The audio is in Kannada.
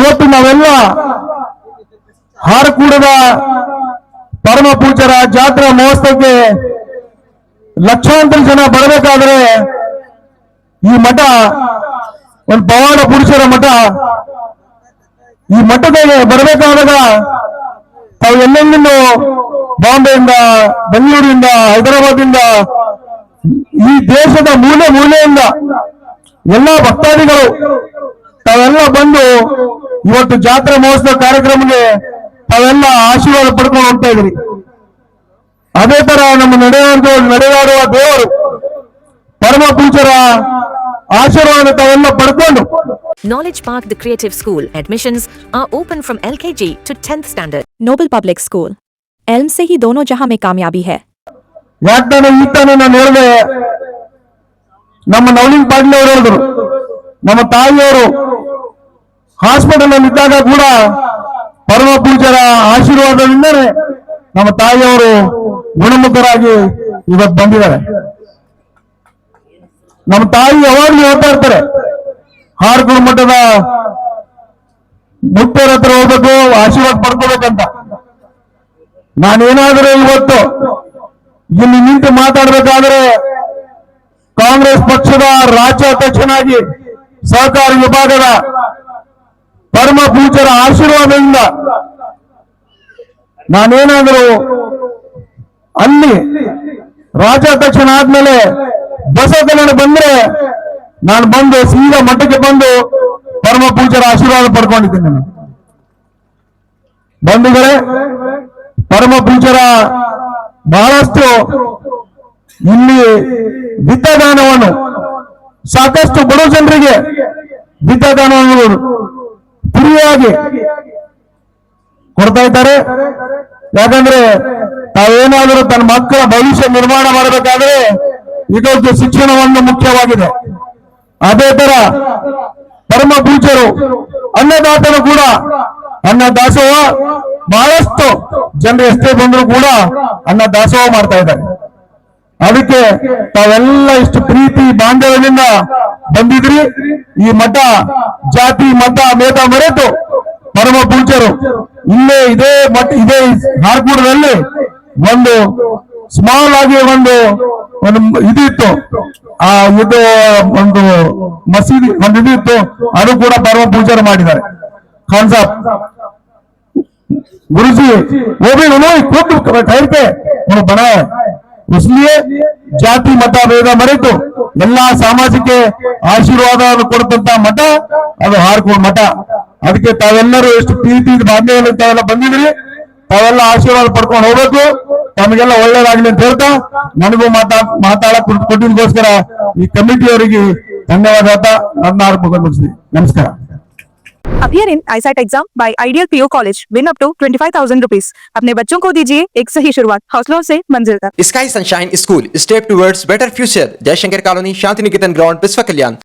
ಇವತ್ತು ನಾವೆಲ್ಲ ಹಾರಕೂಡದ ಪರಮ ಪೂಜ್ಯರ ಜಾತ್ರಾ ಮಹೋತ್ಸವಕ್ಕೆ ಲಕ್ಷಾಂತರ ಜನ ಬರಬೇಕಾದ್ರೆ ಈ ಮಠ ಒಂದು ಪವಾಡ ಪುರುಷರ ಮಠ. ಈ ಮಠದಲ್ಲಿ ಬರಬೇಕಾದಾಗ ತಾವು ಎಲ್ಲೆಲ್ಲಿಂದೋ ಬಾಂಬೆಯಿಂದ, ಬೆಂಗಳೂರಿಂದ, ಹೈದರಾಬಾದಿಂದ, ಈ ದೇಶದ ಮೂಲೆ ಮೂಲೆಯಿಂದ ಎಲ್ಲ ಭಕ್ತಾದಿಗಳು ತಾವೆಲ್ಲ ಬಂದು ಇವತ್ತು ಜಾತ್ರಾ ಮಹೋತ್ಸವ ಕಾರ್ಯಕ್ರಮಕ್ಕೆ ತಾವೆಲ್ಲ ಆಶೀರ್ವಾದ ಪಡ್ಕೊಂಡು ಹೋಗ್ತಾ ಇದ್ರಿ. ಅದೇ ತರ ನಮ್ಮ ನಡೆದಾಡುವ ದೇವರು ಪರಮ ಪೂಜ್ಯರ ಆಶೀರ್ವಾದ ತಾವೆಲ್ಲ ಪಡ್ಕೊಂಡು. Knowledge Park, the Creative School. Admissions are open from LKG to 10th standard. Noble Public School. Elm से ही दोनों जहां में कामयाबी है. ಯಾಕಂದ್ರೆ ಈ ತಾನೇ ನಾನು ಹೇಳಿದೆ, ನಮ್ಮ ನವಲಿನ್ ಪಾಟೀಲ್ ಅವರು ಹೇಳಿದ್ರು, ನಮ್ಮ ತಾಯಿಯವರು ಹಾಸ್ಪಿಟಲ್ ಅಲ್ಲಿ ಇದ್ದಾಗ ಕೂಡ ಪರಮ ಪೂಜ್ಯರ ಆಶೀರ್ವಾದದಿಂದಲೇ ನಮ್ಮ ತಾಯಿಯವರು ಗುಣಮುಖರಾಗಿ ಇವತ್ತು ಬಂದಿದ್ದಾರೆ. ನಮ್ಮ ತಾಯಿ ಯಾವಾಗ್ಲೂ ಹೇಳ್ತಾ ಇರ್ತಾರೆ, ಹಾರಕೂಡ ಮಠದ ಮುಖ್ಯರ ಹತ್ರ ಹೋಗ್ಬೇಕು, ಆಶೀರ್ವಾದ ಪಡ್ಕೋಬೇಕಂತ. ನಾನೇನಾದರೂ ಇವತ್ತು ಇಲ್ಲಿ ನಿಂತು ಮಾತಾಡಬೇಕಾದ್ರೆ ಕಾಂಗ್ರೆಸ್ ಪಕ್ಷದ ರಾಜ್ಯಾಧ್ಯಕ್ಷನಾಗಿ ಸಹಕಾರಿ ವಿಭಾಗದ ಪರಮ ಪೂಜ್ಯರ ಆಶೀರ್ವಾದದಿಂದ ನಾನೇನಾದರೂ ಅಲ್ಲಿ ರಾಜ್ಯಾಧ್ಯಕ್ಷನಾದ್ಮೇಲೆ ಬಸವ ಕಲ್ಯಾಣ ಬಂದ್ರೆ ನಾನು ಬಂದು ಸೀದಾ ಮಠಕ್ಕೆ ಬಂದು ಪರಮ ಪೂಜ್ಯರ ಆಶೀರ್ವಾದ ಪಡ್ಕೊಂಡಿದ್ದೇನೆ. ಬಂಧುಗಳೇ, ಪರಮ ಪೂಜ್ಯರ ಬಹಳಷ್ಟು ಇಲ್ಲಿ ವಿದ್ಯಾದಾನವನ್ನು ಸಾಕಷ್ಟು ಬಡ ಜನರಿಗೆ ವಿದ್ಯಾದಾನವನ್ನು ಫ್ರೀಯಾಗಿ ಕೊಡ್ತಾ ಇದ್ದಾರೆ. ಯಾಕಂದ್ರೆ ತಾವೇನಾದರೂ ತನ್ನ ಮಕ್ಕಳ ಭವಿಷ್ಯ ನಿರ್ಮಾಣ ಮಾಡಬೇಕಾದ್ರೆ ಇದಕ್ಕೆ ಶಿಕ್ಷಣವನ್ನು ಮುಖ್ಯವಾಗಿದೆ. ಅದೇ ತರ ಪರಮ ಪೂಜ್ಯರು ಅನ್ನದಾತರು ಕೂಡ ಅನ್ನ ದಾಸೋಹ ಬಹಳಷ್ಟು ಜನರು ಎಷ್ಟೇ ಬಂದರೂ ಕೂಡ ಅನ್ನ ದಾಸೋಹ ಮಾಡ್ತಾ ಇದ್ದಾರೆ. ಅದಕ್ಕೆ ತಾವೆಲ್ಲ ಇಷ್ಟು ಪ್ರೀತಿ ಬಾಂಧವ್ಯದಿಂದ ಬಂದಿದ್ರಿ. ಈ ಮಠ ಜಾತಿ ಮತ ಭೇದ ಮರೆತು ಪರಮ ಪೂಜ್ಯರು ಇಲ್ಲೇ ಇದೇ ಹಾರಕೂಡದಲ್ಲಿ ಒಂದು ಸ್ಮಾಲ್ ಆಗಿ ಒಂದು ಇದಿತ್ತು, ಇದು ಒಂದು ಮಸೀದಿ ಒಂದು ಇದಿತ್ತು, ಅದು ಕೂಡ ಪರಮ ಪೂಜ್ಯರು ಮಾಡಿದ್ದಾರೆ. ಖಾನ್ ಸಾಬ್ गुरुजी वो भी उन्होंने खुद ठहर के बनाया है. इसलिए ಜಾತಿ ಮತ ಭೇದ ಮರೆತು ಎಲ್ಲಾ ಸಾಮಾಜಿಕ ಆಶೀರ್ವಾದವನ್ನು ಕೊಡುತ್ತಂತ ಮಠ ಅದು ಹಾರಕೂಡ ಮಠ. ಅದಕ್ಕೆ ತಾವೆಲ್ಲರೂ ಎಷ್ಟು ಪ್ರೀತಿ ಬಾಂಧವ್ಯ ತಾವೆಲ್ಲ ಬಂದಿದ್ರಿ, ತಾವೆಲ್ಲ ಆಶೀರ್ವಾದ ಪಡ್ಕೊಂಡು ಹೋಗ್ಬೇಕು. ತಮಗೆಲ್ಲ ಒಳ್ಳೇದಾಗ್ಲಿ ಅಂತ ಹೇಳ್ತಾ ನನಗೂ ಮಾತಾಡಕ್ ಕೊಟ್ಟಿದ್ದಕ್ಕೋಸ್ಕರ ಈ ಕಮಿಟಿಯವರಿಗೆ ಧನ್ಯವಾದ. ನನ್ನ ಮುಗಿಸ್ತೀನಿ. ನಮಸ್ಕಾರ. Appear in ISAT exam by Ideal PO College. Win up to 25,000 rupees. अपने बच्चों को दीजिए एक सही शुरुआत. हौसलों से मंजिल तक. Sky Sunshine School. Step towards better future. Jaishankar colony, Shanti Niketan ground, Biswa कल्याण.